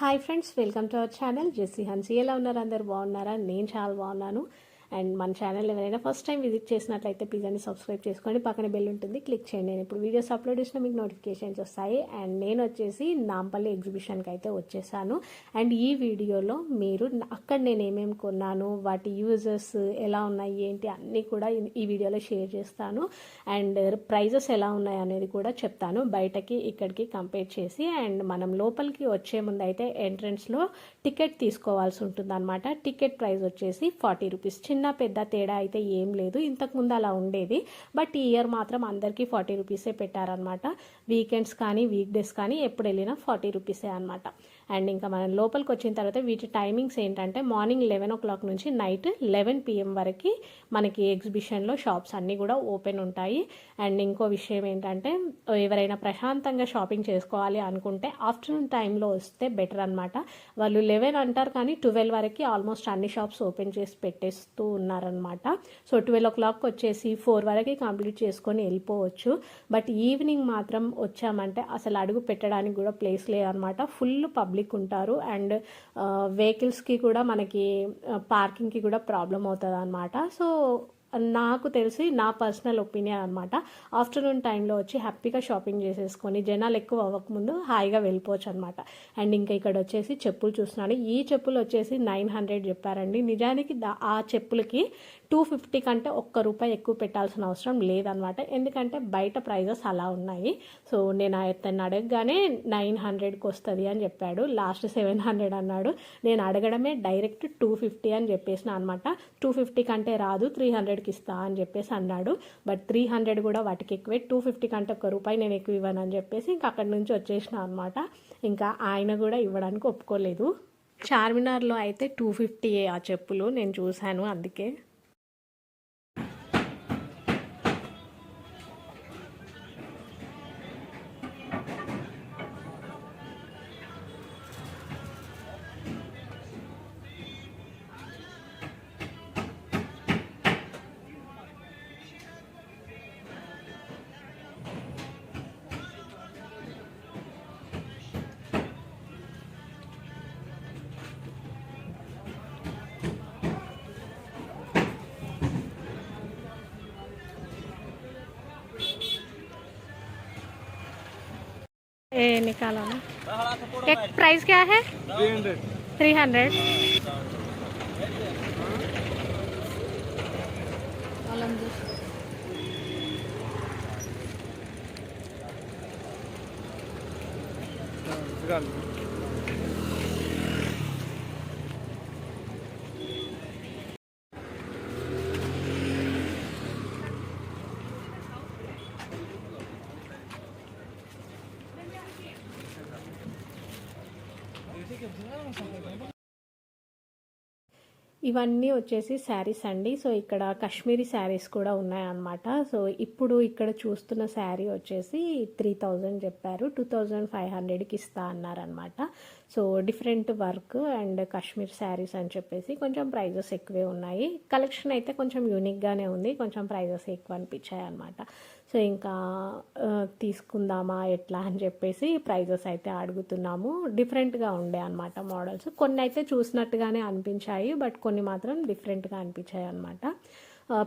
Hi friends, welcome to our channel Jessie Hansi. ఎలా ఉన్నారు? అందరు బాగున్నారా? నేను చాలా బాగున్నాను. అండ్ మన ఛానల్ ఎవరైనా ఫస్ట్ టైం విజిట్ చేసినట్లయితే ప్లీజ్ అని సబ్స్క్రైబ్ చేసుకోండి, పక్కన బెల్ ఉంటుంది, క్లిక్ చేయండి. నేను ఇప్పుడు వీడియోస్ అప్లోడ్ చేసినా మీకు నోటిఫికేషన్స్ వస్తాయి. అండ్ నేను వచ్చేసి నాంపల్లి ఎగ్జిబిషన్కి అయితే వచ్చేసాను. అండ్ ఈ వీడియోలో మీరు అక్కడ నేను ఏమేమి కొన్నాను, వాటి యూజెస్ ఎలా ఉన్నాయి, ఏంటి అన్నీ కూడా ఈ వీడియోలో షేర్ చేస్తాను. అండ్ ప్రైజెస్ ఎలా ఉన్నాయి అనేది కూడా చెప్తాను, బయటకి ఇక్కడికి కంపేర్ చేసి. అండ్ మనం లోపలికి వచ్చే ముందు అయితే ఎంట్రన్స్లో టికెట్ తీసుకోవాల్సి ఉంటుంది అనమాట. టికెట్ ప్రైస్ వచ్చేసి 40 రూపీస్. చిన్న పెద్ద తేడా అయితే ఏం లేదు, ఇంతకుముందు అలా ఉండేది. బట్ ఈ ఇయర్ మాత్రం అందరికీ 40 రూపీసే పెట్టారనమాట. వీకెండ్స్ కానీ వీక్ డేస్ కానీ ఎప్పుడు వెళ్ళినా 40 రూపీసే అనమాట. అండ్ ఇంకా మనం లోపలికి వచ్చిన తర్వాత వీటి టైమింగ్స్ ఏంటంటే మార్నింగ్ 11 o'clock నుంచి నైట్ 11 PM వరకు మనకి ఎగ్జిబిషన్లో షాప్స్ అన్నీ కూడా ఓపెన్ ఉంటాయి. అండ్ ఇంకో విషయం ఏంటంటే ఎవరైనా ప్రశాంతంగా షాపింగ్ చేసుకోవాలి అనుకుంటే ఆఫ్టర్నూన్ టైంలో వస్తే బెటర్ అనమాట. వాళ్ళు 11 అంటారు కానీ 12 వరకు ఆల్మోస్ట్ అన్ని షాప్స్ ఓపెన్ చేసి పెట్టేస్తూ ఉన్నారనమాట. సో 12 o'clock వచ్చేసి 4 వరకు కంప్లీట్ చేసుకొని వెళ్ళిపోవచ్చు. బట్ ఈవినింగ్ మాత్రం వచ్చామంటే అసలు అడుగు పెట్టడానికి కూడా ప్లేస్ లేదనమాట. ఫుల్ పబ్లిక్ ఉంటారు. అండ్ వెహికల్స్కి కూడా మనకి పార్కింగ్కి కూడా ప్రాబ్లం అవుతుంది అనమాట. సో నాకు తెలిసి నా పర్సనల్ ఒపీనియన్ అనమాట, ఆఫ్టర్నూన్ టైంలో వచ్చి హ్యాపీగా షాపింగ్ చేసేసుకొని జనాలు ఎక్కువ అవ్వకముందు హాయిగా వెళ్ళిపోవచ్చు అనమాట. అండ్ ఇంకా ఇక్కడ వచ్చేసి చెప్పులు చూస్తున్నాను. ఈ చెప్పులు వచ్చేసి 900 చెప్పారండి. నిజానికి ఆ చెప్పులకి 250 కంటే ₹1 ఎక్కువ పెట్టాల్సిన అవసరం లేదనమాట, ఎందుకంటే బయట ప్రైజెస్ అలా ఉన్నాయి. సో నేను అతన్ని అడగగానే 900కి వస్తుంది అని చెప్పాడు. లాస్ట్ 700 అన్నాడు. నేను అడగడమే డైరెక్ట్ 250 అని చెప్పేసిన అనమాట. 250 కంటే రాదు, 300కి ఇస్తా అని చెప్పేసి అన్నాడు. బట్ 300 కూడా వాటికి ఎక్కువే. 250 కంటే ₹1 నేను ఎక్కువ ఇవ్వను అని చెప్పేసి ఇంకా అక్కడి నుంచి వచ్చేసిన అనమాట. ఇంకా ఆయన కూడా ఇవ్వడానికి ఒప్పుకోలేదు. చార్మినార్లో అయితే 250 ఆ చెప్పులు నేను చూశాను, అందుకే. निकालो ना। एक प्राइस क्या है? 300। ఇవన్నీ వచ్చేసి శారీస్ అండి. సో ఇక్కడ కాశ్మీరీ శారీస్ కూడా ఉన్నాయన్నమాట. సో ఇప్పుడు ఇక్కడ చూస్తున్న శారీ వచ్చేసి 3000 చెప్పారు, 2500కి ఇస్తా అన్నారనమాట. So different work and Kashmir saris అని చెప్పేసి కొంచెం ప్రైజెస్ ఎక్కువే ఉన్నాయి. కలెక్షన్ అయితే కొంచెం యూనిక్గానే ఉంది, కొంచెం ప్రైజెస్ ఎక్కువ అనిపించాయి అనమాట. సో ఇంకా తీసుకుందామా ఎట్లా అని చెప్పేసి ప్రైజెస్ అయితే అడుగుతున్నాము. డిఫరెంట్గా ఉండే అనమాట మోడల్స్. కొన్ని అయితే చూసినట్టుగానే అనిపించాయి, బట్ కొన్ని మాత్రం డిఫరెంట్గా అనిపించాయి అనమాట.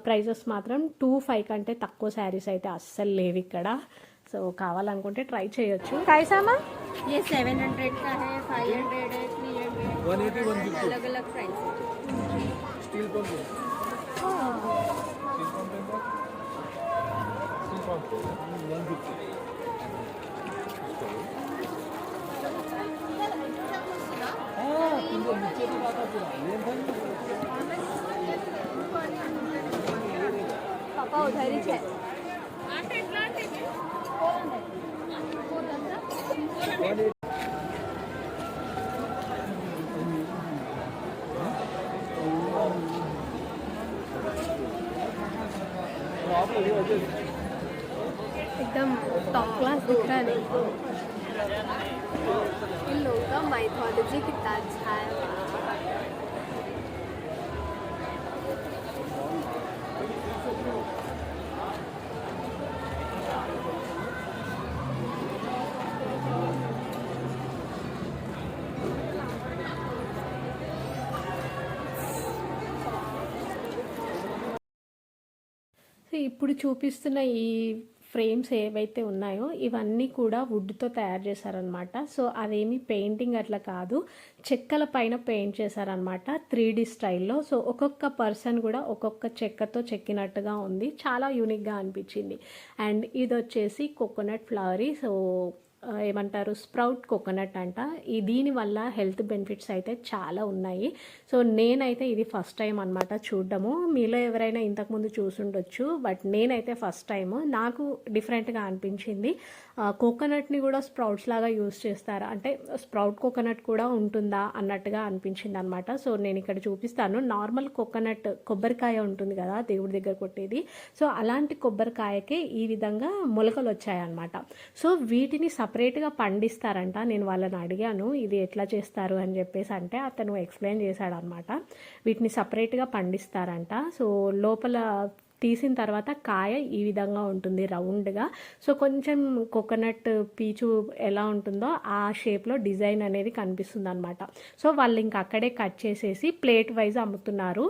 ప్రైజెస్ మాత్రం 25 కంటే తక్కువ శారీస్ అయితే అస్సలు లేవు ఇక్కడ. సో కావాలనుకుంటే ట్రై చేయొచ్చు. కైసామా? ये 700 का है, 500 है, 300 180 150 अलग अलग प्राइस है। स्टील पंप है। स्टील पंप है। स्टील पंप 150 हाँ तुमको नीचे भी आता पूरा लेन पापा उधर ही है। एकदम टॉप क्लास दिख रहा है। इन लोगों का माइथोलॉजी कितना अच्छा है। ఇప్పుడు చూపిస్తున్న ఈ ఫ్రేమ్స్ ఏవైతే ఉన్నాయో ఇవన్నీ కూడా వుడ్తో తయారు చేశారనమాట. సో అదేమి పెయింటింగ్ అట్లా కాదు, చెక్కల పైన పెయింట్ చేశారనమాట 3D స్టైల్లో. సో ఒక్కొక్క పర్సన్ కూడా ఒక్కొక్క చెక్కతో చెక్కినట్టుగా ఉంది, చాలా యూనిక్గా అనిపించింది. అండ్ ఇది వచ్చేసి కోకోనట్ ఫ్లవరీ, సో ఏమంటారు స్ప్రౌట్ కోకోనట్ అంట. దీనివల్ల హెల్త్ బెనిఫిట్స్ అయితే చాలా ఉన్నాయి. సో నేనైతే ఇది ఫస్ట్ టైం అనమాట చూడడము. మీలో ఎవరైనా ఇంతకుముందు చూసుండొచ్చు, బట్ నేనైతే ఫస్ట్ టైము. నాకు డిఫరెంట్గా అనిపించింది. కోకోనట్ని కూడా స్ప్రౌట్స్ లాగా యూస్ చేస్తారా అంటే స్ప్రౌట్ కోకోనట్ కూడా ఉంటుందా అన్నట్టుగా అనిపించింది అనమాట. సో నేను ఇక్కడ చూపిస్తాను. నార్మల్ కోకోనట్ కొబ్బరికాయ ఉంటుంది కదా దేవుడి దగ్గర కొట్టేది, సో అలాంటి కొబ్బరికాయకే ఈ విధంగా మొలకలు వచ్చాయన్నమాట. సో వీటిని సపరేట్గా పండిస్తారంట. నేను వాళ్ళని అడిగాను ఇది ఎట్లా చేస్తారు అని చెప్పేసి, అంటే అతను ఎక్స్ప్లెయిన్ చేశాడనమాట. వీటిని సపరేట్గా పండిస్తారంట. సో లోపల తీసిన తర్వాత కాయ ఈ విధంగా ఉంటుంది రౌండ్గా. సో కొంచెం కోకోనట్ పీచు ఎలా ఉంటుందో ఆ షేప్లో డిజైన్ అనేది కనిపిస్తుంది అనమాట. సో వాళ్ళు ఇంకా అక్కడే కట్ చేసేసి ప్లేట్ వైజ్ అమ్ముతున్నారు.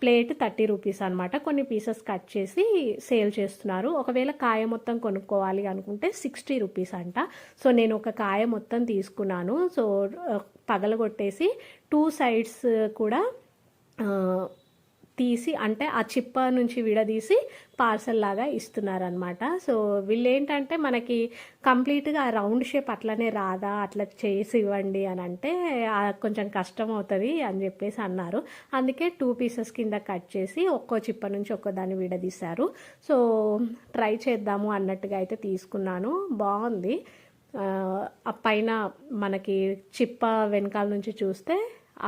ప్లేట్ 30 రూపీస్ అనమాట. కొన్ని పీసెస్ కట్ చేసి సేల్ చేస్తున్నారు. ఒకవేళ కాయ మొత్తం కొనుక్కోవాలి అనుకుంటే 60 రూపీస్ అంట. సో నేను ఒక కాయ మొత్తం తీసుకున్నాను. సో పగలగొట్టేసి 2 సైడ్స్ కూడా తీసి అంటే ఆ చిప్ప నుంచి విడదీసి పార్సల్ లాగా ఇస్తున్నారనమాట. సో వీళ్ళు ఏంటంటే మనకి కంప్లీట్గా రౌండ్ షేప్ అట్లనే రాదా, అట్లా చేసి ఇవ్వండి అని అంటే కొంచెం కష్టం అవుతుంది అని చెప్పేసి అన్నారు. అందుకే 2 పీసెస్ కింద కట్ చేసి ఒక్కో చిప్ప నుంచి ఒక్కో దాన్ని విడదీశారు. సో ట్రై చేద్దాము అన్నట్టుగా అయితే తీసుకున్నాను. బాగుంది. ఆ పైన మనకి చిప్ప వెనకాల నుంచి చూస్తే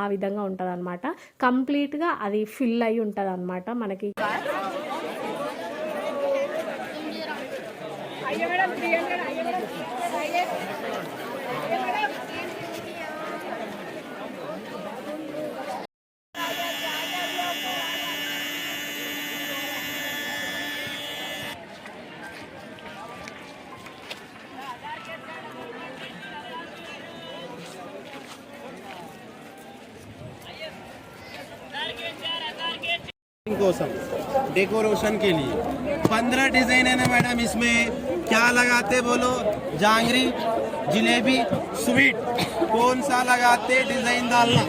ఆ విధంగా ఉంటుంది అనమాట. కంప్లీట్గా అది ఫిల్ అయి ఉంటుంది అనమాట మనకి. कोसम डेकोरेशन के लिए 15 डिजाइन है ना मैडम। इसमें क्या लगाते बोलो? जांगरी, जिलेबी, स्वीट, कौन सा लगाते डिजाइन डालना?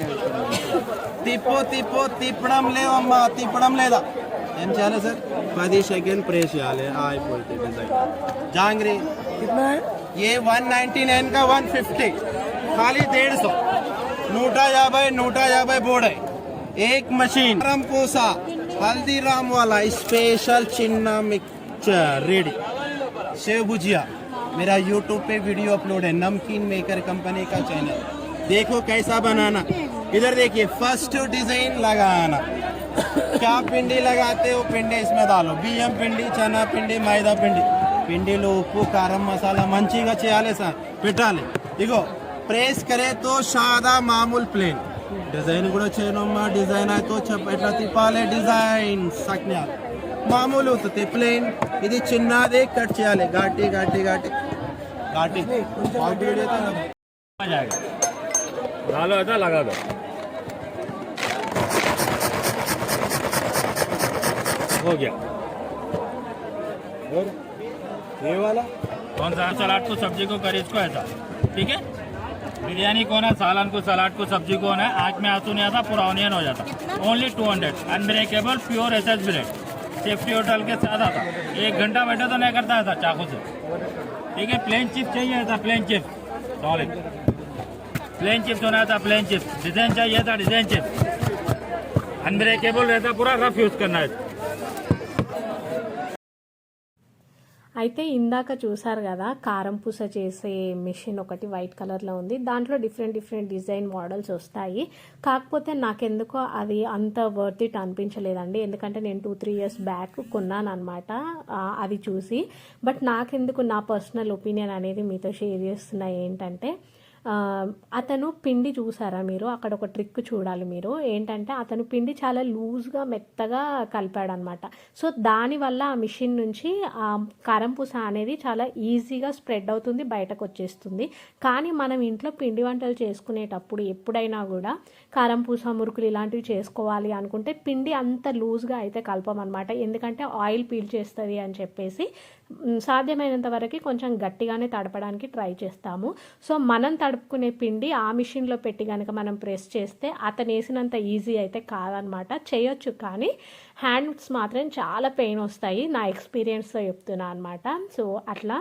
तिप्पो तिप्पो तिपड़म ले अम्मा तिपड़म लेदा ఏం చేయాలి సార్? 10 సెకండ్ ప్రెస్ చేయాలి అయిపోతుంది డిజైన్. జాంగ్రీ कितना है ये? 199 का 150 खाली 150 150 बोर्ड है. एक मशीन कोसा हल्दीराम वाला स्पेशल चिन्ना मिक्सचर रेडी. सेव भुजिया मेरा यूट्यूब पे वीडियो अपलोड है, नमकीन मेकर कंपनी का चैनल. देखो कैसा बनाना. इधर देखिए फर्स्ट डिजाइन लगाना. क्या पिंडी लगाते हो? पिंडी इसमें डालो. बिయ్యం పిండి, చనా పిండి, మైదా పిండి. పిండిలో ఉప్పు, కారం, మసాలా మంచిగా చేయాలి సార్, పెట్టాలి. ఇగో ప్రెస్ करे तो सादा मामूल प्लेन డిజైన్ కూడా చేయనమ్మా. డిజైన్ అయితే ఎట్లా తిప్పాలి? డిజైన్ సక్నే మామూలు అవుతుంది ప్లేన్. ఇది చిన్నది కట్ చేయాలి. ఘాటి ఘాటి ఘాటి ఘాటి डालो ऐसा लगा दो. हो गया. और ये वाला कौन सा? सलाद को सब्जी को करे इसको ऐसा. ठीक है. बिरयानी कौन है? सालन को सलाद को सब्जी कौन है? आँख में आंसू नहीं आता, पूरा ऑनियन हो जाता. Only 200 unbreakable pure SS bread. Safety hotel के साथ आता. 1 घंटा बैठे तो नहीं करता था चाकू से. ठीक है. प्लेन चिप्स चाहिए था, plain chips solid. Plain chips होना था, प्लेन चिप्स. डिजाइन चाहिए था, डिजाइन चिप्स. अनब्रेकेबल रहता, पूरा रफ यूज करना है. అయితే ఇందాక చూసారు కదా కారం పూస చేసే మిషన్ ఒకటి వైట్ కలర్లో ఉంది. దాంట్లో డిఫరెంట్ డిజైన్ మోడల్స్ వస్తాయి. కాకపోతే నాకెందుకో అది అంత వర్త్ ఇట్ అనిపించలేదండి. ఎందుకంటే నేను 2-3 ఇయర్స్ బ్యాక్ కొన్నాను అనమాట అది చూసి. బట్ నాకెందుకు నా పర్సనల్ ఒపీనియన్ అనేది మీతో షేర్ చేస్తున్నా ఏంటంటే అతను పిండి చూసారా మీరు, అక్కడ ఒక ట్రిక్ చూడాలి మీరు. ఏంటంటే అతను పిండి చాలా లూజ్గా మెత్తగా కలిపాడనమాట. సో దానివల్ల ఆ మిషన్ నుంచి ఆ కారం పూస అనేది చాలా ఈజీగా స్ప్రెడ్ అవుతుంది, బయటకు వచ్చేస్తుంది. కానీ మనం ఇంట్లో పిండి వంటలు చేసుకునేటప్పుడు ఎప్పుడైనా కూడా కారం పూస, మురుకులు ఇలాంటివి చేసుకోవాలి అనుకుంటే పిండి అంత లూజ్గా అయితే కలపమన్నమాట. ఎందుకంటే ఆయిల్ పీల్చేస్తుంది అని చెప్పేసి సాధ్యమైనంత వరకు కొంచెం గట్టిగానే తడపడానికి ట్రై చేస్తాము. సో మనం తడుపుకునే పిండి ఆ మిషన్లో పెట్టి కనుక మనం ప్రెస్ చేస్తే అతను వేసినంత ఈజీ అయితే కాదనమాట. చేయొచ్చు కానీ హ్యాండ్స్ మాత్రం చాలా పెయిన్ వస్తాయి, నా ఎక్స్పీరియన్స్తో చెప్తున్నా అనమాట. సో అట్లా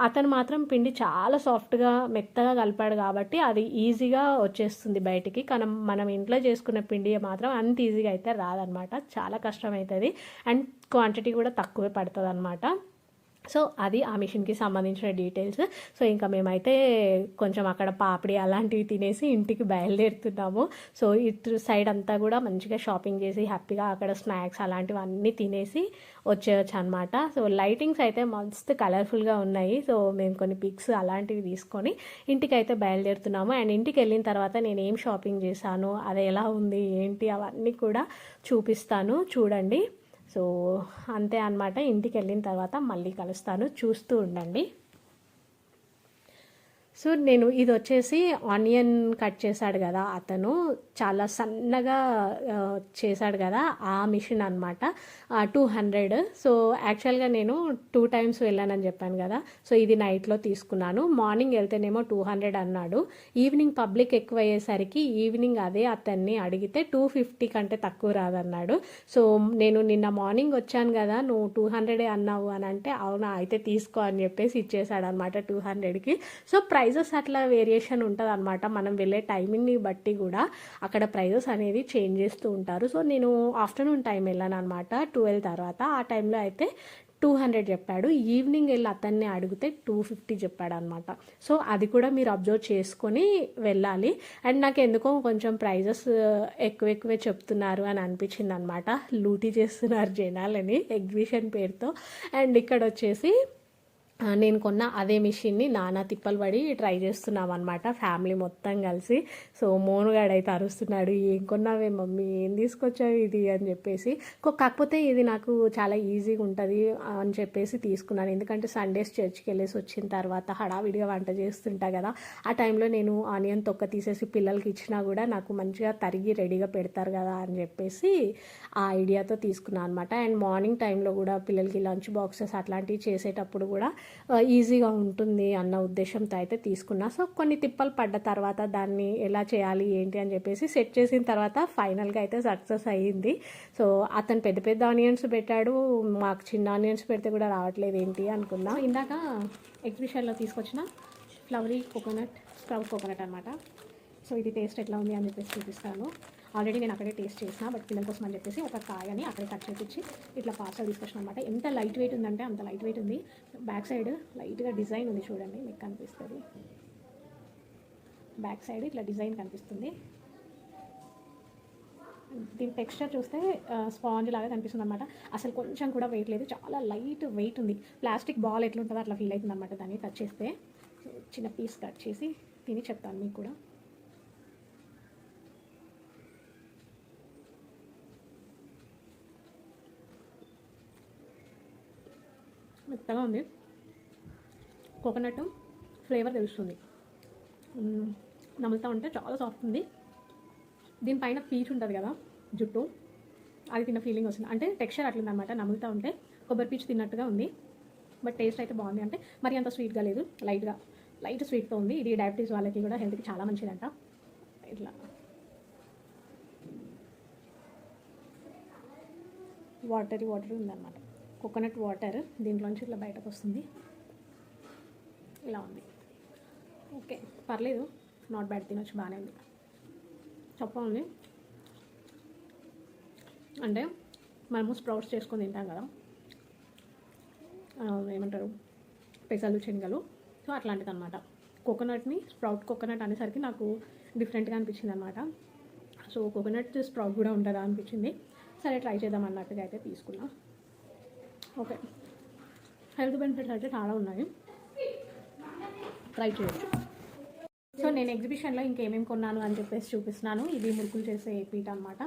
అతను మాత్రం పిండి చాలా సాఫ్ట్గా మెత్తగా కలిపాడు కాబట్టి అది ఈజీగా వచ్చేస్తుంది బయటికి. కానీ మనం ఇంట్లో చేసుకున్న పిండి మాత్రం అంత ఈజీగా అయితే రాదనమాట, చాలా కష్టమవుతుంది అండ్ క్వాంటిటీ కూడా తక్కువే పడుతుంది అనమాట. సో అది ఆ మిషన్కి సంబంధించిన డీటెయిల్స్. సో ఇంకా మేమైతే కొంచెం అక్కడ పాపిడి అలాంటివి తినేసి ఇంటికి బయలుదేరుతున్నాము. సో ఇటు సైడ్ అంతా కూడా మంచిగా షాపింగ్ చేసి హ్యాపీగా అక్కడ స్నాక్స్ అలాంటివి అన్నీ తినేసి వచ్చేయచ్చు అనమాట. సో లైటింగ్స్ అయితే మస్తు కలర్ఫుల్గా ఉన్నాయి. సో మేము కొన్ని పిక్స్ అలాంటివి తీసుకొని ఇంటికి అయితే బయలుదేరుతున్నాము. అండ్ ఇంటికి వెళ్ళిన తర్వాత నేను ఏం షాపింగ్ చేశాను, అది ఎలా ఉంది ఏంటి అవన్నీ కూడా చూపిస్తాను, చూడండి. సో అంతే అన్నమాట. ఇంటికి వెళ్ళిన తర్వాత మళ్ళీ కలుస్తాను, చూస్తూ ఉండండి. సో నేను ఇది వచ్చేసి ఆనియన్ కట్ చేశాడు కదా అతను, చాలా సన్నగా చేశాడు కదా ఆ మిషన్ అనమాట. 200. సో యాక్చువల్గా నేను 2 times వెళ్ళానని చెప్పాను కదా. సో ఇది నైట్లో తీసుకున్నాను. మార్నింగ్ వెళ్తేనేమో 200 అన్నాడు. ఈవినింగ్ పబ్లిక్ ఎక్కువ అయ్యేసరికి ఈవినింగ్ అదే అతన్ని అడిగితే 250 కంటే తక్కువ రాదన్నాడు. సో నేను నిన్న మార్నింగ్ వచ్చాను కదా, నువ్వు 200 అన్నావు అని అంటే అవునా అయితే తీసుకో అని చెప్పేసి ఇచ్చేసాడు అనమాట 200కి. సో ప్రైజెస్ అట్లా వేరియేషన్ ఉంటుంది అనమాట. మనం వెళ్ళే టైమింగ్ని బట్టి కూడా అక్కడ ప్రైజెస్ అనేది చేంజ్ చేస్తూ ఉంటారు. సో నేను ఆఫ్టర్నూన్ టైం వెళ్ళాను అనమాట, 12 తర్వాత. ఆ టైంలో అయితే 200 చెప్పాడు. ఈవినింగ్ వెళ్ళి అతన్ని అడిగితే 250 చెప్పాడు అనమాట. సో అది కూడా మీరు అబ్జర్వ్ చేసుకొని వెళ్ళాలి. అండ్ నాకు ఎందుకో కొంచెం ప్రైజెస్ ఎక్కువే చెప్తున్నారు అని అనిపించింది అనమాట. లూటీ చేస్తున్నారు జనాలని ఎగ్జిబిషన్ పేరుతో. అండ్ ఇక్కడ వచ్చేసి నేను కొన్న అదే మిషన్ని నానా తిప్పలు పడి ట్రై చేస్తున్నాం అనమాట, ఫ్యామిలీ మొత్తం కలిసి. సో మోనుగాడు అయితే అరుస్తున్నాడు, ఏం కొన్నావే మమ్మీ, ఏం తీసుకొచ్చావు ఇది అని చెప్పేసి. కాకపోతే ఇది నాకు చాలా ఈజీగా ఉంటుంది అని చెప్పేసి తీసుకున్నాను. ఎందుకంటే సండేస్ చర్చ్కి వెళ్ళేసి వచ్చిన తర్వాత హడావిడిగా వంట చేస్తుంటా కదా, ఆ టైంలో నేను ఆనియన్ తొక్క తీసేసి పిల్లలకి ఇచ్చినా కూడా నాకు మంచిగా తరిగి రెడీగా పెడతారు కదా అని చెప్పేసి ఆ ఐడియాతో తీసుకున్నాను అనమాట. అండ్ మార్నింగ్ టైంలో కూడా పిల్లలకి లంచ్ బాక్సెస్ అట్లాంటివి చేసేటప్పుడు కూడా ఈజీగా ఉంటుంది అన్న ఉద్దేశంతో అయితే తీసుకున్నా. సో కొన్ని తిప్పలు పడ్డ తర్వాత దాన్ని ఎలా చేయాలి ఏంటి అని చెప్పేసి సెట్ చేసిన తర్వాత ఫైనల్గా అయితే సక్సెస్ అయ్యింది. సో అతను పెద్ద పెద్ద ఆనియన్స్ పెట్టాడు, మాకు చిన్న ఆనియన్స్ పెడితే కూడా రావట్లేదు ఏంటి అనుకున్నా. ఇందాక ఎగ్జిబిషన్లో తీసుకొచ్చిన ఫ్లవరీ కోకోనట్, స్ప్రౌట్ కోకోనట్ అనమాట. సో ఇది టేస్ట్ ఎట్లా ఉంది అని చెప్పేసి చూపిస్తాను. ఆల్రెడీ నేను అక్కడే టేస్ట్ చేసిన, బట్ పిల్లల కోసం అని చెప్పేసి ఒక కాయని అక్కడే కట్ చేపించి ఇట్లా పార్సల్ తీసుకొచ్చిన అనమాట. ఎంత లైట్ వెయిట్ ఉందంటే అంత లైట్ వెయిట్ ఉంది. బ్యాక్ సైడ్ లైట్గా డిజైన్ ఉంది చూడండి, మీకు కనిపిస్తుంది. బ్యాక్ సైడ్ ఇట్లా డిజైన్ కనిపిస్తుంది. దీని టెక్స్చర్ చూస్తే స్పాంజ్ లాగా కనిపిస్తుంది అనమాట. అసలు కొంచెం కూడా వెయిట్ లేదు, చాలా లైట్ వెయిట్ ఉంది. ప్లాస్టిక్ బాల్ ఎట్లుంటుందో అట్లా ఫీల్ అవుతుంది అనమాట దాన్ని టచ్ చేస్తే. చిన్న పీస్ కట్ చేసి తిని చెప్తాను మీకు కూడా. మెత్తగా ఉంది, కోకోనట్ ఫ్లేవర్ తెలుస్తుంది, నములుతూ ఉంటే చాలా సాఫ్ట్ ఉంది. దీనిపైన పీచ్ ఉంటుంది కదా జుట్టు, అది తిన్న ఫీలింగ్ వస్తుంది. అంటే టెక్స్చర్ అట్లుంది అనమాట, నములుతూ ఉంటే కొబ్బరి పీచ్ తిన్నట్టుగా ఉంది. బట్ టేస్ట్ అయితే బాగుంది, అంటే మరి అంత స్వీట్గా లేదు, లైట్ స్వీట్తో ఉంది. ఇది డయాబెటీస్ వాళ్ళకి కూడా హెల్త్కి చాలా మంచిదంట. ఇట్లా వాటర్ ఉందన్నమాట, కోకోనట్ వాటర్ దీంట్లోంచి ఇట్లా బయటకు వస్తుంది. ఇలా ఉంది, ఓకే పర్లేదు, నాట్ బ్యాడ్, తినొచ్చు, బాగానే ఉంది. చప్ప ఉంది. అంటే మనము స్ప్రౌట్స్ చేసుకొని తింటాం కదా, ఏమంటారు పెసలు శనగలు, సో అట్లాంటిది అనమాట. కోకోనట్ని స్ప్రౌట్ కోకోనట్ అనేసరికి నాకు డిఫరెంట్గా అనిపించింది అనమాట. సో కోకోనట్ స్ప్రౌట్ కూడా ఉంటుందా అనిపించింది. సరే ట్రై చేద్దాం అన్నట్టుగా అయితే తీసుకున్నా. ఓకే, హెల్త్ బెనిఫిట్స్ అయితే చాలా ఉన్నాయి, ట్రై చేయొచ్చు. సో నేను ఎగ్జిబిషన్లో ఇంకేమేమి కొన్నాను అని చెప్పేసి చూపిస్తున్నాను. ఇది మురుకులు చేసే పీట అనమాట.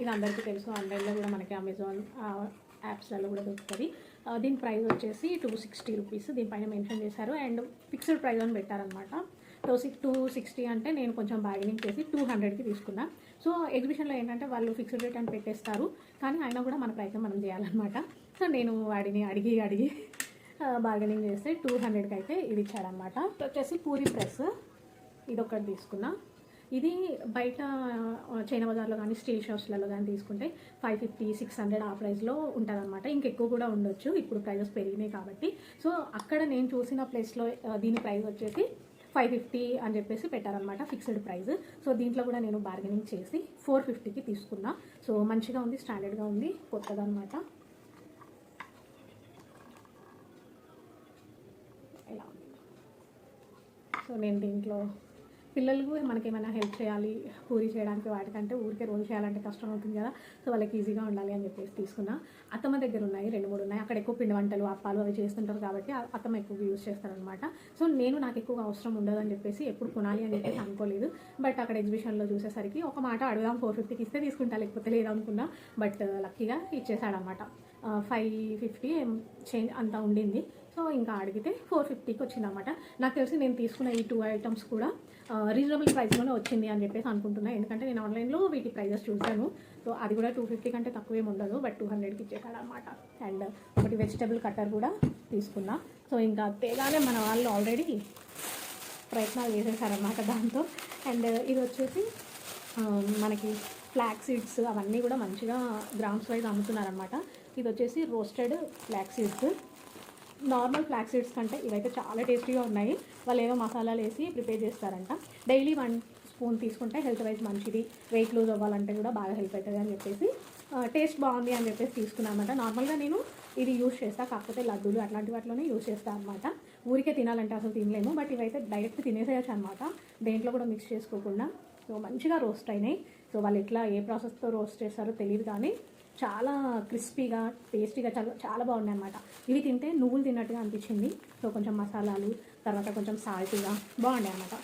ఇది అందరికీ తెలుసు, ఆన్లైన్లో కూడా మనకి అమెజాన్ యాప్స్లలో కూడా దొరుకుతుంది. దీని ప్రైస్ వచ్చేసి 260 రూపీస్ దీనిపైన మెన్షన్ చేశారు. అండ్ ఫిక్స్డ్ ప్రైస్ అని పెట్టారనమాట. 260 అంటే నేను కొంచెం బార్గెనింగ్ చేసి 200కి తీసుకున్నా. సో ఎగ్జిబిషన్లో ఏంటంటే వాళ్ళు ఫిక్స్డ్ రేట్ అని పెట్టేస్తారు, కానీ అయినా కూడా మన ప్రయత్నం మనం చేయాలన్నమాట. సో నేను వాడిని అడిగి బార్గెనింగ్ చేస్తే 200కి అయితే ఇది ఇచ్చారనమాట. వచ్చేసి పూరి ప్రెస్, ఇది ఒకటి తీసుకున్నా. ఇది బయట చైనా బజార్లో కానీ స్టీల్ షాప్స్లలో కానీ తీసుకుంటే 550, 600 ఆ ప్రైస్లో ఉంటుందన్నమాట. ఇంకెక్కువ కూడా ఉండొచ్చు, ఇప్పుడు ప్రైజెస్ పెరిగినాయి కాబట్టి. సో అక్కడ నేను చూసిన ప్లేస్లో దీని ప్రైస్ వచ్చేసి 550 అని చెప్పేసి పెట్టారనమాట, ఫిక్స్డ్ ప్రైస్. సో దీంట్లో కూడా నేను బార్గెనింగ్ చేసి 450కి తీసుకున్నా. సో మంచిగా ఉంది, స్టాండర్డ్గా ఉంది, కొత్తదనమాట. ఇలా ఉంది. సో నేను దీంట్లో పిల్లలకు మనకేమైనా హెల్ప్ చేయాలి పూరి చేయడానికి, వాటికంటే ఊరికే రోజు చేయాలంటే కష్టం అవుతుంది కదా. సో వాళ్ళకి ఈజీగా ఉండాలి అని చెప్పేసి తీసుకున్నా. అత్తమ్మ దగ్గర ఉన్నాయి 2-3 ఉన్నాయి. అక్కడ ఎక్కువ పిండి వంటలు, అప్పాలు అవి చేస్తుంటారు కాబట్టి అత్తమ్మ ఎక్కువ యూజ్ చేస్తారనమాట. సో నాకు ఎక్కువగా అవసరం ఉండదు అని చెప్పేసి ఎప్పుడు కొనాలి అని చెప్పేసి అనుకోలేదు. బట్ అక్కడ ఎగ్జిబిషన్లో చూసేసరికి ఒక మాట అడుగుదాం, 450కి ఇస్తే తీసుకుంటా, లేకపోతే లేదనుకున్నా. బట్ లక్కీగా ఇచ్చేసాడనమాట. 550 చేంజ్ అంతా ఉండింది. సో ఇంకా అడిగితే 450కి వచ్చిందన్నమాట. నాకు తెలిసి నేను తీసుకున్న ఈ 2 ఐటమ్స్ కూడా రీజనబుల్ ప్రైస్లోనే వచ్చింది అని చెప్పేసి అనుకుంటున్నాను. ఎందుకంటే నేను ఆన్లైన్లో వీటి ప్రైజెస్ చూశాను. సో అది కూడా 250 కంటే తక్కువేం ఉండదు, బట్ 200కి ఇచ్చేసాడు అనమాట. అండ్ ఒకటి వెజిటబుల్ కట్టర్ కూడా తీసుకున్నా. సో ఇంకా తేగానే మన వాళ్ళు ఆల్రెడీ ప్రయత్నాలు చేసేసారనమాట దాంతో. అండ్ ఇది వచ్చేసి మనకి ఫ్లాక్ సీడ్స్ అవన్నీ కూడా మంచిగా గ్రామ్స్ వైజ్ అమ్ముతున్నారనమాట. ఇది వచ్చేసి roasted flax seeds. Normal flax seeds కంటే ఇవైతే చాలా టేస్టీగా ఉన్నాయి. వాళ్ళు ఏదో మసాలాలు వేసి ప్రిపేర్ చేస్తారంట. డైలీ 1 స్పూన్ తీసుకుంటే హెల్త్ వైజ్ మంచిది, వెయిట్ లూజ్ అవ్వాలంటే కూడా బాగా హెల్ప్ అవుతుంది అని చెప్పేసి టేస్ట్ బాగుంది అని చెప్పేసి తీసుకున్నానమాట. నార్మల్గా నేను ఇది యూజ్ చేస్తాను, కాకపోతే లడ్డూలు అట్లాంటి వాటిలోనే యూజ్ చేస్తాను అనమాట. ఊరికే తినాలంటే అసలు తినలేము, బట్ ఇవైతే డైరెక్ట్ తినేసేయచ్చు అనమాట, దేంట్లో కూడా మిక్స్ చేసుకోకుండా. సో మంచిగా రోస్ట్ అయినాయి. సో వాళ్ళు ఎట్లా ఏ ప్రాసెస్తో రోస్ట్ చేస్తారో తెలియదు, కానీ చాలా క్రిస్పీగా టేస్టీగా చాలా బాగున్నాయి అనమాట. ఇవి తింటే నువ్వులు తిన్నట్టుగా అనిపించింది. సో కొంచెం మసాలాలు, తర్వాత కొంచెం సాల్టీగా బాగున్నాయి అనమాట.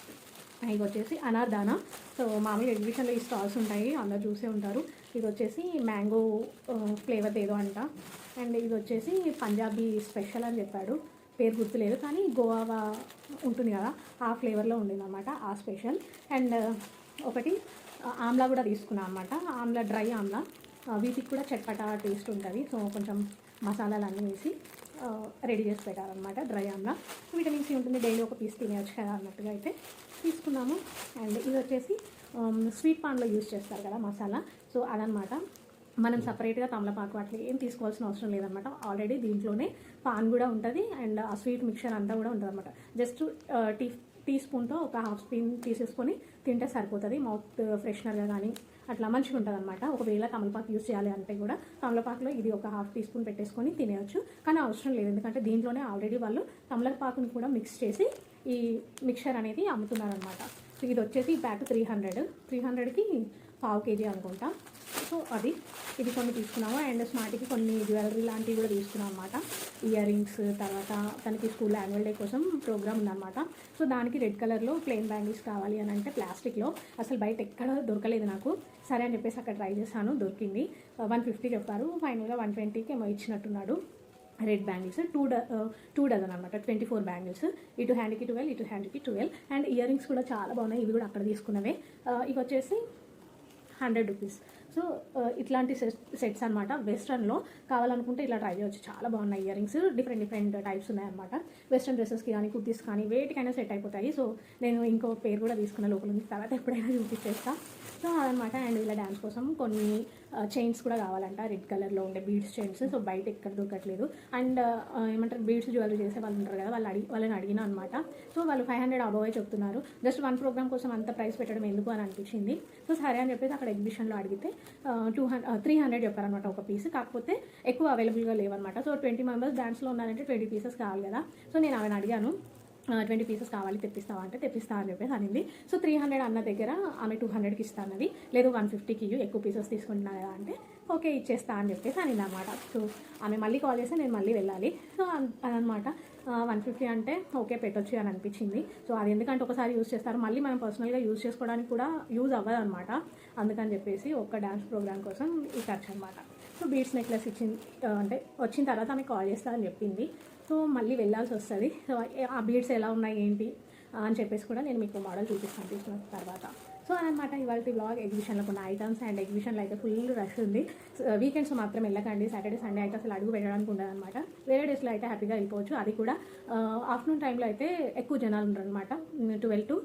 ఇది వచ్చేసి అనార్దానా. సో మామూలుగా ఎగ్జిబిషన్లో ఈ స్టాల్స్ ఉంటాయి, అందరు చూసే ఉంటారు. ఇది వచ్చేసి మ్యాంగో ఫ్లేవర్ ఏదో అంట. అండ్ ఇది వచ్చేసి పంజాబీ స్పెషల్ అని చెప్పాడు, పేరు గుర్తులేదు, కానీ గోవా ఉంటుంది కదా ఆ ఫ్లేవర్లో ఉండింది అనమాట, ఆ స్పెషల్. అండ్ ఒకటి ఆమ్లా కూడా తీసుకున్నాను అనమాట, ఆమ్లా, డ్రై ఆమ్లా. వీటికి కూడా చట్పటా టేస్ట్ ఉంటుంది. సో కొంచెం మసాలాలు అన్నీ వేసి రెడీ చేసి పెట్టారనమాట, డ్రై ఆమ్లా. విటమిన్ సి ఉంటుంది, డైలీ ఒక పీస్ తినేయచ్చు కదా అన్నట్టుగా అయితే తీసుకున్నాము. అండ్ ఇది వచ్చేసి స్వీట్ పాన్లో యూజ్ చేస్తారు కదా మసాలా, సో అదనమాట. మనం సపరేట్గా తమలపాకు అట్లా ఏం తీసుకోవాల్సిన అవసరం లేదనమాట. ఆల్రెడీ దీంట్లోనే పాన్ కూడా ఉంటుంది, అండ్ ఆ స్వీట్ మిక్చర్ అంతా కూడా ఉంటుంది అనమాట. జస్ట్ టీ స్పూన్తో ఒక హాఫ్ స్పూన్ తీసేసుకొని తింటే సరిపోతుంది. మౌత్ ఫ్రెషనర్గా కానీ అట్లా మంచిగా ఉంటుంది అనమాట. ఒకవేళ తమలపాకు యూజ్ చేయాలి అంటే కూడా తమలపాకులో ఇది ఒక హాఫ్ టీ స్పూన్ పెట్టేసుకొని తినేయచ్చు, కానీ అవసరం లేదు, ఎందుకంటే దీంట్లోనే ఆల్రెడీ వాళ్ళు తమలపాకుని కూడా మిక్స్ చేసి ఈ మిక్చర్ అనేది అమ్ముతున్నారనమాట. సో ఇది వచ్చేసి బ్యాగ్ 300కి 1/2 kg అనుకుంటా. సో ఇది కొన్ని తీసుకున్నాము. అండ్ స్మార్ట్కి కొన్ని జ్యువెలరీ లాంటివి కూడా తీసుకున్నాం అనమాట, ఇయర్ రింగ్స్. తర్వాత తనకి స్కూల్ యాన్యువల్ డే కోసం ప్రోగ్రామ్ ఉందన్నమాట. సో దానికి రెడ్ కలర్లో ప్లెయిన్ బ్యాంగిల్స్ కావాలి అని అంటే ప్లాస్టిక్లో అసలు బయట ఎక్కడ దొరకలేదు నాకు. సరే అని చెప్పేసి అక్కడ ట్రై చేశాను, దొరికింది. 150 చెప్పారు, ఫైనల్గా 120కి ఏమో ఇచ్చినట్టున్నాడు. రెడ్ బ్యాంగిల్స్ 2 డజన్ అనమాట, 24 బ్యాంగిల్స్. ఇటు హ్యాండ్కి 12, ఇటు హ్యాండ్కి 12. అండ్ ఇయర్ రింగ్స్ కూడా చాలా బాగున్నాయి, ఇవి కూడా అక్కడ తీసుకున్నవే. ఇవి వచ్చేసి 100 రూపీస్. సో ఇట్లాంటి సెట్స్ అనమాట. వెస్ట్రన్లో కావాలనుకుంటే ఇలా ట్రై చేయవచ్చు, చాలా బాగున్నాయి ఇయర్ రింగ్స్. డిఫరెంట్ టైప్స్ ఉన్నాయన్నమాట. వెస్ట్రన్ డ్రెస్సెస్కి కానీ కుర్తీస్ కానీ వేటికైనా సెట్ అయిపోతాయి. సో నేను ఇంకో పేరు కూడా తీసుకున్న లోపల నుంచి, తర్వాత ఎప్పుడైనా చూపించేస్తా. సో అదనమాట. అండ్ ఇలా డ్యాన్స్ కోసం కొన్ని చైన్స్ కూడా కావాలంట, రెడ్ కలర్లో ఉండే బీడ్స్ చైన్స్. సో బయట ఎక్కడ దొరకట్లేదు. అండ్ ఏమంటారు, బీడ్స్ జ్యువెలరీ చేసే వాళ్ళు ఉంటారు కదా, వాళ్ళని అడిగినా అనమాట. సో వాళ్ళు 500 అబోవే చెప్తున్నారు. జస్ట్ 1 ప్రోగ్రామ్ కోసం అంత ప్రైస్ పెట్టడం ఎందుకు అని అనిపించింది. సో సరే అని చెప్పేసి అక్కడ ఎగ్జిబిషన్లో అడిగితే 300 చెప్పారనమాట ఒక పీస్. కాకపోతే ఎక్కువ అవైలబుల్గా లేవన్నమాట. సో 20 మెంబర్స్ డ్యాన్స్లో ఉన్నారంటే 20 పీసెస్ కావాలి కదా. సో నేను అవన్నీ అడిగాను. 20 పీసెస్ కావాలి తెప్పిస్తావా అంటే తెప్పిస్తా అని చెప్పేసి అనింది. సో 300 అన్న దగ్గర ఆమె 200కి ఇస్తా అన్నది. లేదు 150కి ఎక్కువ పీసెస్ తీసుకుంటున్నా కదా అంటే ఓకే ఇచ్చేస్తా అని చెప్పేసి అనింది అనమాట. సో ఆమె మళ్ళీ కాల్ చేస్తే నేను మళ్ళీ వెళ్ళాలి. సో అదనమాట 150 అంటే ఓకే పెట్టొచ్చు అని అనిపించింది. సో అది ఎందుకంటే ఒకసారి యూజ్ చేస్తారు, మళ్ళీ మనం పర్సనల్గా యూజ్ చేసుకోవడానికి కూడా యూజ్ అవ్వదు అనమాట. అందుకని చెప్పేసి ఒక్క డ్యాన్స్ ప్రోగ్రామ్ కోసం ఈ ఖర్చు అనమాట. సో బీడ్స్ నెక్లెస్ అంటే వచ్చిన తర్వాత ఆమె కాల్ చేస్తా అని చెప్పింది. సో మళ్ళీ వెళ్ళాల్సి వస్తుంది. సో ఆ బీడ్స్ ఎలా ఉన్నాయి ఏంటి అని చెప్పేసి కూడా నేను మీకు మోడల్ చూపిస్తాను తీసుకున్న తర్వాత. సో అనమాట ఇవాళ బ్లాగ్. ఎగ్జిబిషన్లో కొన్ని ఐటమ్స్ అండ్ ఎగ్జిబిషన్లో అయితే ఫుల్ రష్ ఉంది. వీకెండ్స్ మాత్రం వెళ్ళకండి, సాటర్డే సండే అయితే అసలు అడుగు పెట్టడానికి ఉండదు అనమాట. వేరే డేస్లో అయితే హ్యాపీగా వెళ్ళిపోవచ్చు. అది కూడా ఆఫ్టర్నూన్ టైంలో అయితే ఎక్కువ జనాలు ఉంటారు అనమాట. 12 to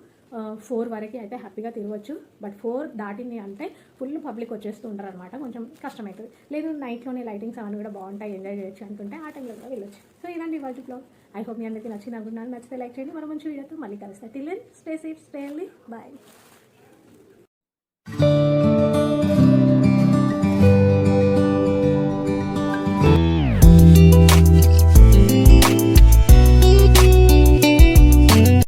4 వరకు అయితే హ్యాపీగా తిరగవచ్చు. బట్ 4 దాటింది అంటే ఫుల్ పబ్లిక్ వచ్చేస్తూ ఉంటారు అనమాట, కొంచెం కష్టమవుతుంది. లేదు నైట్లోనే లైటింగ్స్ అవన్నీ కూడా బాగుంటాయి, ఎంజాయ్ చేయొచ్చు అనుకుంటే ఆ టైంలో కూడా వెళ్ళొచ్చు. సో ఇదండి ఇవాళ బ్లాగ్. ఐ హోప్ మీ అందరికీ నచ్చింది అనుకుంటున్నాను. నచ్చితే లైక్ చేయండి. మరో మంచి వీడియోతో మళ్ళీ కలుస్తాను. Till then stay safe, stay healthy, bye.